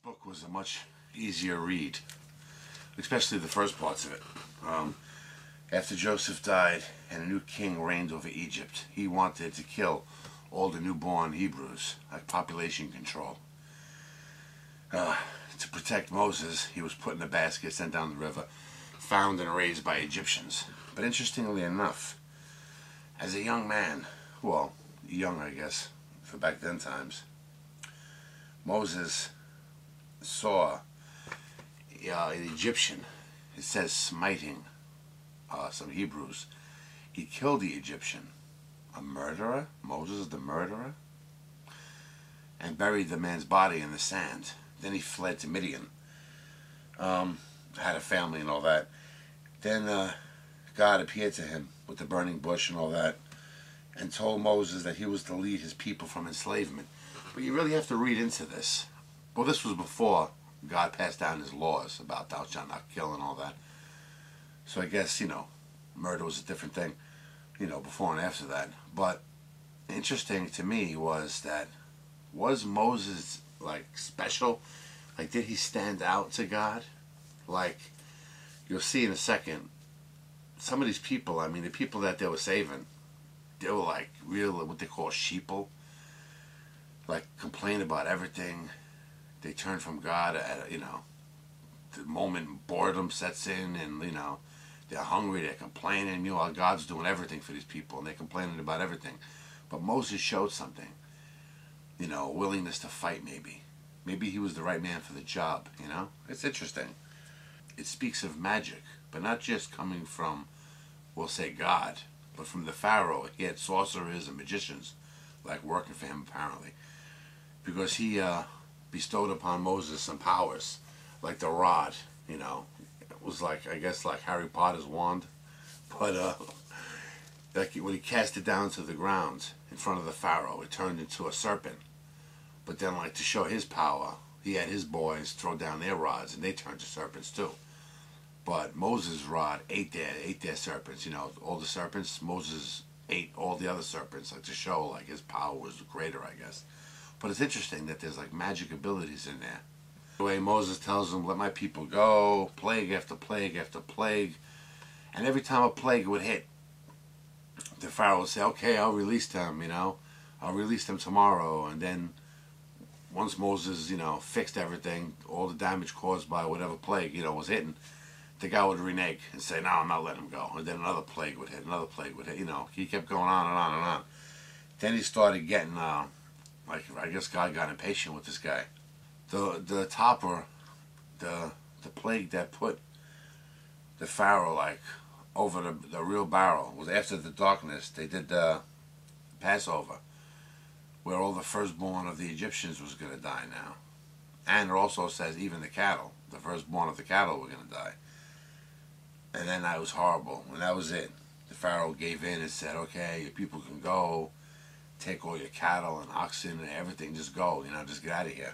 book was a much easier read, especially the first parts of it. After Joseph died and a new king reigned over Egypt, he wanted to kill all the newborn Hebrews, like population control. To protect Moses, he was put in a basket, sent down the river, found and raised by Egyptians. But interestingly enough, as a young man, well, young I guess, for back then times, Moses saw an Egyptian, it says smiting some Hebrews. He killed the Egyptian, a murderer, Moses the murderer, and buried the man's body in the sand. Then he fled to Midian, had a family and all that. Then God appeared to him with the burning bush and all that, and told Moses that he was to lead his people from enslavement. But you really have to read into this. Well, this was before God passed down his laws about thou shalt not kill and all that. So I guess, murder was a different thing, before and after that. But interesting to me was that, was Moses, special? Did he stand out to God? You'll see in a second, some of these people, the people that they were saving, they were real, what they call sheeple. Complain about everything. They turn from God at, the moment boredom sets in and, they're hungry, they're complaining. Meanwhile, God's doing everything for these people and they're complaining about everything. But Moses showed something, a willingness to fight maybe. Maybe he was the right man for the job, It's interesting. It speaks of magic, but not just coming from, we'll say God, but from the Pharaoh. He had sorcerers and magicians, working for him apparently. Because he bestowed upon Moses some powers, like the rod, It was I guess Harry Potter's wand. But when he cast it down to the ground in front of the Pharaoh, it turned into a serpent. But then to show his power, he had his boys throw down their rods and they turned to serpents too. But Moses' rod ate their serpents, all the serpents. Moses ate all the other serpents, to show his power was greater, I guess. But it's interesting that there's magic abilities in there. The way Moses tells them, let my people go, plague after plague after plague. And every time a plague would hit, the Pharaoh would say, okay, I'll release them, I'll release them tomorrow. And then once Moses, fixed everything, all the damage caused by whatever plague, was hitting, the guy would renege and say, no, I'm not letting him go. And then another plague would hit, he kept going on and on and on. Then he started getting, I guess God got impatient with this guy. The topper, the plague that put the Pharaoh, over the real barrel, was after the darkness, they did the Passover, where all the firstborn of the Egyptians was going to die now. And it also says even the cattle, the firstborn of the cattle were going to die. And then that was horrible, and that was it. The Pharaoh gave in and said, okay, your people can go, take all your cattle and oxen and everything, just go, just get out of here.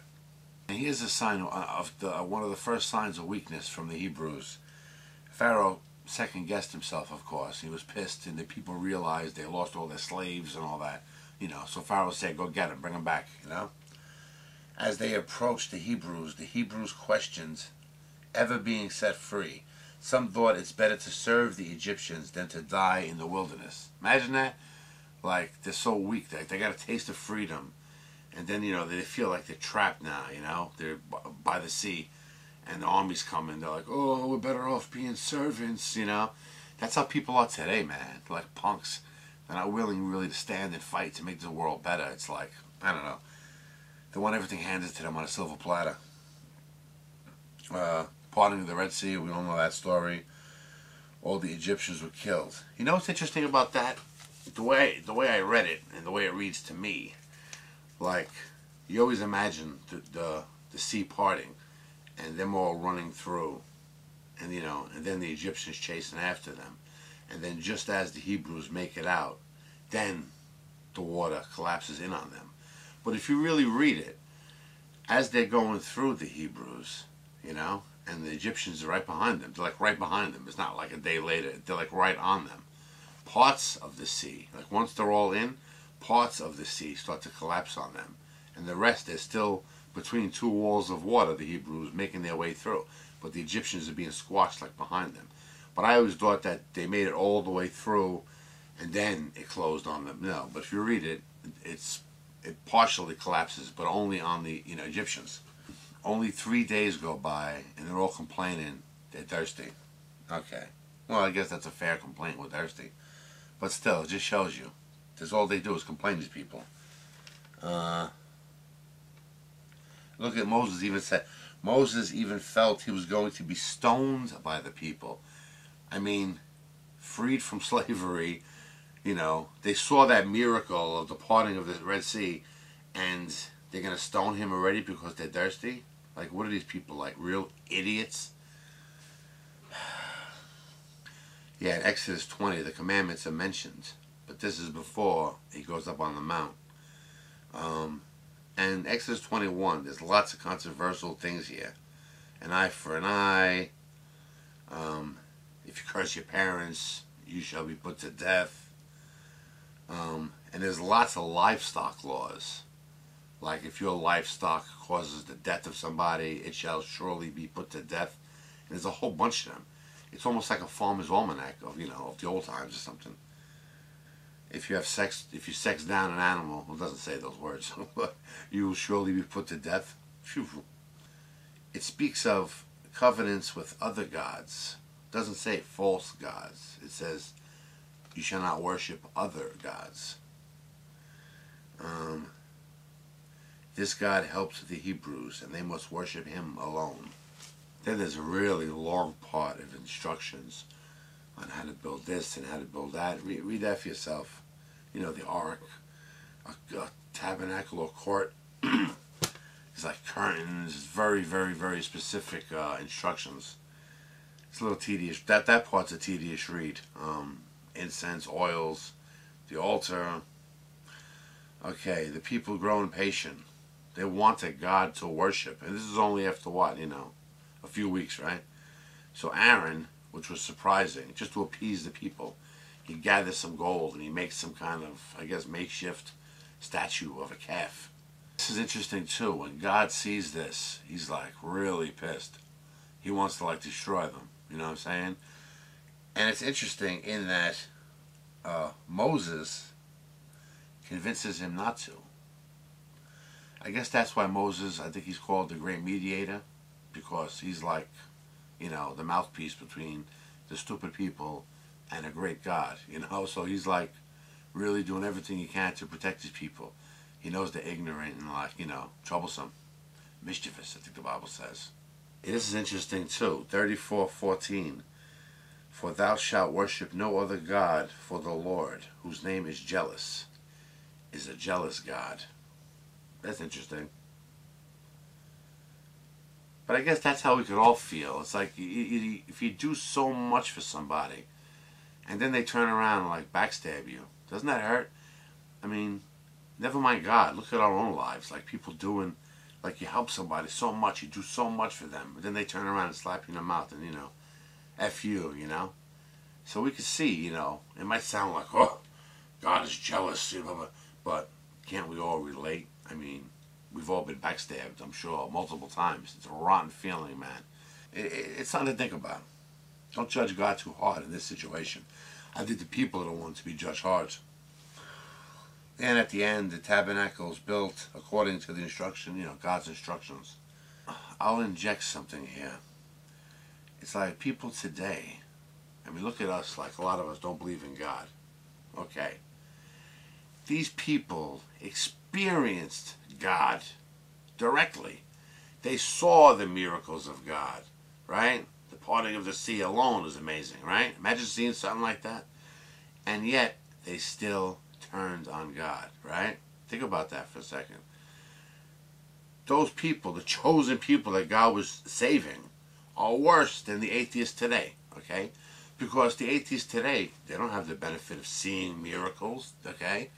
And here's a sign of one of the first signs of weakness from the Hebrews. Pharaoh second-guessed himself, of course. He was pissed, and the people realized they lost all their slaves and all that. So Pharaoh said, go get them, bring them back, As they approached the Hebrews questioned ever being set free. Some thought it's better to serve the Egyptians than to die in the wilderness. Imagine that. They're so weak. They got a taste of freedom. And then, they feel like they're trapped now, They're by the sea. And the army's coming. They're like, oh, we're better off being servants, That's how people are today, man. Punks. They're not willing really to stand and fight to make the world better. It's I don't know. They want everything handed to them on a silver platter. Parting of the Red Sea, we all know that story. All the Egyptians were killed. What's interesting about that? The way I read it and the way it reads to me, you always imagine the sea parting and them all running through, and and then the Egyptians chasing after them, and then just as the Hebrews make it out, then the water collapses in on them. But if you really read it, as they're going through the Hebrews, and the Egyptians are right behind them, they're right behind them. It's not a day later. They're right on them. Parts of the sea, once they're all in, parts of the sea start to collapse on them. And the rest, they're still between two walls of water, the Hebrews making their way through. But the Egyptians are being squashed like behind them. But I always thought that they made it all the way through and then it closed on them. No, but if you read it, it partially collapses, but only on the Egyptians. Only 3 days go by and they're all complaining they're thirsty. Okay. Well, I guess that's a fair complaint, we're thirsty. But still, it just shows you. That's all they do is complain, these people. Look at Moses even said, Moses even felt he was going to be stoned by the people. I mean, freed from slavery, they saw that miracle of the parting of the Red Sea, and they're going to stone him already because they're thirsty? Like, what are these people, like, real idiots? Yeah, in Exodus 20, the commandments are mentioned, but this is before he goes up on the mount. And Exodus 21, there's lots of controversial things here. An eye for an eye. If you curse your parents, you shall be put to death. And there's lots of livestock laws. Like if your livestock causes the death of somebody, it shall surely be put to death. And there's a whole bunch of them. It's almost like a farmer's almanac of the old times or something. If you sex down an animal, well, it doesn't say those words, but you will surely be put to death. It speaks of covenants with other gods. It doesn't say false gods. It says you shall not worship other gods. This God helps the Hebrews, and they must worship him alone. Then there's a really long part of instructions on how to build this and how to build that. Read that for yourself. The ark, a tabernacle or court. It's like curtains. It's very, very, very specific instructions. It's a little tedious. That part's a tedious read. Incense, oils, the altar. Okay, the people grow impatient. They want a God to worship. And this is only after what, a few weeks, right? So Aaron, which was surprising, just to appease the people, he gathers some gold and he makes some kind of, I guess, makeshift statue of a calf. This is interesting too. When God sees this, he's like really pissed. He wants to like destroy them. You know what I'm saying? And it's interesting in that Moses convinces him not to. I guess that's why Moses, I think he's called the great mediator, because he's like, the mouthpiece between the stupid people and a great God, so he's like really doing everything he can to protect his people. He knows they're ignorant and like, troublesome, mischievous, I think the Bible says. This is interesting too, 34:14. For thou shalt worship no other God, for the Lord, whose name is jealous, is a jealous God. That's interesting. But I guess that's how we could all feel. It's like if you do so much for somebody, and then they turn around and like backstab you, doesn't that hurt? I mean, never mind God. Look at our own lives. Like people doing, like you help somebody so much, you do so much for them, but then they turn around and slap you in the mouth and F you, So we could see, it might sound like, oh, God is jealous, but can't we all relate? I mean, we've all been backstabbed, I'm sure, multiple times. It's a rotten feeling, man. It's something to think about. Don't judge God too hard in this situation. I think the people are the ones to be judged hard. And at the end, the tabernacle is built according to the instruction, God's instructions. I'll inject something here. It's like people today, look at us, like a lot of us don't believe in God. Okay. These people experienced God directly. They saw the miracles of God, right? The parting of the sea alone is amazing, right? Imagine seeing something like that. And yet, they still turned on God, right? Think about that for a second. Those people, the chosen people that God was saving, are worse than the atheists today, okay? Because the atheists today, they don't have the benefit of seeing miracles, okay?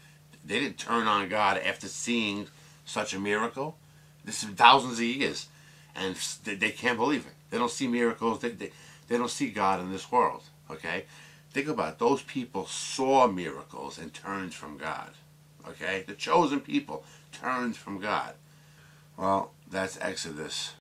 They didn't turn on God after seeing such a miracle. This is thousands of years, and they can't believe it. They don't see miracles. They don't see God in this world, okay? Think about it. Those people saw miracles and turned from God, okay? The chosen people turned from God. Well, That's Exodus